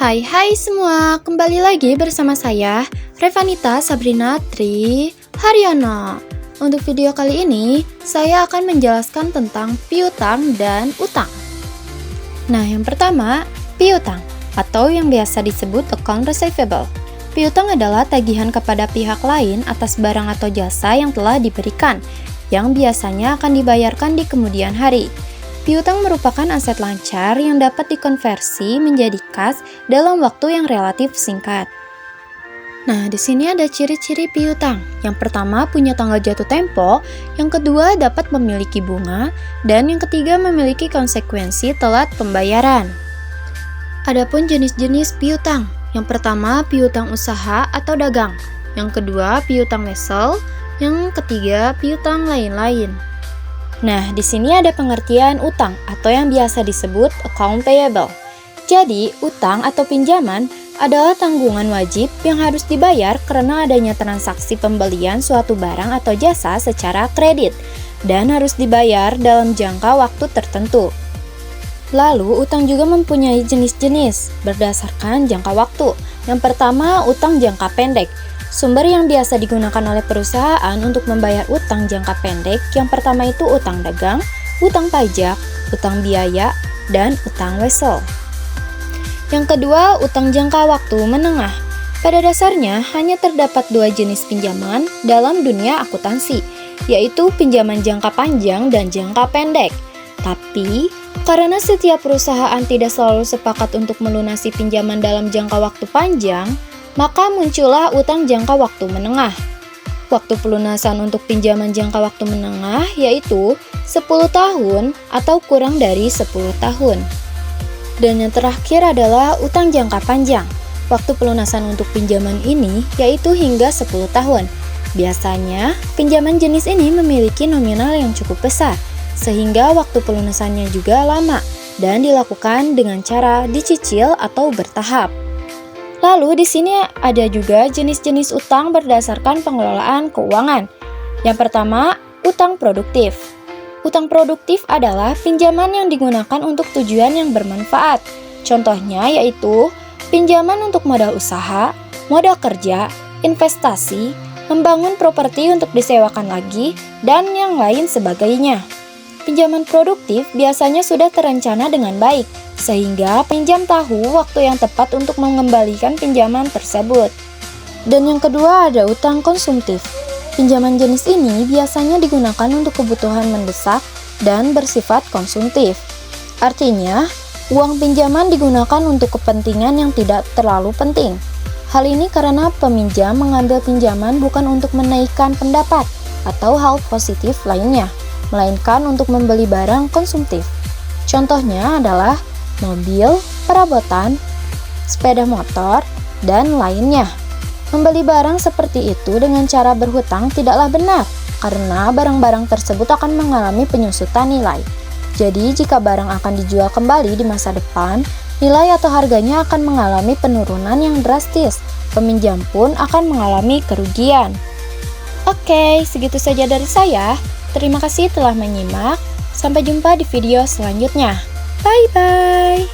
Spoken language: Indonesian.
Hai semua, kembali lagi bersama saya, Revanita Sabrina Tri Haryana. Untuk video kali ini, saya akan menjelaskan tentang piutang dan utang. Nah, yang pertama, piutang atau yang biasa disebut account receivable. Piutang adalah tagihan kepada pihak lain atas barang atau jasa yang telah diberikan, yang biasanya akan dibayarkan di kemudian hari. Piutang merupakan aset lancar yang dapat dikonversi menjadi kas dalam waktu yang relatif singkat. Nah, di sini ada ciri-ciri piutang. Yang pertama, punya tanggal jatuh tempo, yang kedua, dapat memiliki bunga, dan yang ketiga, memiliki konsekuensi telat pembayaran. Adapun jenis-jenis piutang. Yang pertama, piutang usaha atau dagang. Yang kedua, piutang wesel, yang ketiga, piutang lain-lain. Nah, di sini ada pengertian utang atau yang biasa disebut account payable. Jadi, utang atau pinjaman adalah tanggungan wajib yang harus dibayar karena adanya transaksi pembelian suatu barang atau jasa secara kredit dan harus dibayar dalam jangka waktu tertentu. Lalu, utang juga mempunyai jenis-jenis berdasarkan jangka waktu. Yang pertama, utang jangka pendek. Sumber yang biasa digunakan oleh perusahaan untuk membayar utang jangka pendek yang pertama itu utang dagang, utang pajak, utang biaya, dan utang wesel. Yang kedua, utang jangka waktu menengah. Pada dasarnya, hanya terdapat dua jenis pinjaman dalam dunia akuntansi, yaitu pinjaman jangka panjang dan jangka pendek. Tapi, karena setiap perusahaan tidak selalu sepakat untuk melunasi pinjaman dalam jangka waktu panjang, maka muncullah utang jangka waktu menengah. Waktu pelunasan untuk pinjaman jangka waktu menengah yaitu 10 tahun atau kurang dari 10 tahun. Dan yang terakhir adalah utang jangka panjang. Waktu pelunasan untuk pinjaman ini yaitu hingga 10 tahun. Biasanya, pinjaman jenis ini memiliki nominal yang cukup besar, sehingga waktu pelunasannya juga lama dan dilakukan dengan cara dicicil atau bertahap. Lalu di sini ada juga jenis-jenis utang berdasarkan pengelolaan keuangan. Yang pertama, utang produktif. Utang produktif adalah pinjaman yang digunakan untuk tujuan yang bermanfaat. Contohnya yaitu pinjaman untuk modal usaha, modal kerja, investasi, membangun properti untuk disewakan lagi, dan yang lain sebagainya. Pinjaman produktif biasanya sudah terencana dengan baik, sehingga pinjam tahu waktu yang tepat untuk mengembalikan pinjaman tersebut. Dan yang kedua ada utang konsumtif. Pinjaman jenis ini biasanya digunakan untuk kebutuhan mendesak dan bersifat konsumtif. Artinya, uang pinjaman digunakan untuk kepentingan yang tidak terlalu penting. Hal ini karena peminjam mengambil pinjaman bukan untuk menaikkan pendapat atau hal positif lainnya, melainkan untuk membeli barang konsumtif. Contohnya adalah mobil, perabotan, sepeda motor, dan lainnya. Membeli barang seperti itu dengan cara berhutang tidaklah benar, karena barang-barang tersebut akan mengalami penyusutan nilai. Jadi, jika barang akan dijual kembali di masa depan, nilai atau harganya akan mengalami penurunan yang drastis. Peminjam pun akan mengalami kerugian. Oke, segitu saja dari saya. Terima kasih telah menyimak. Sampai jumpa di video selanjutnya. Bye-bye.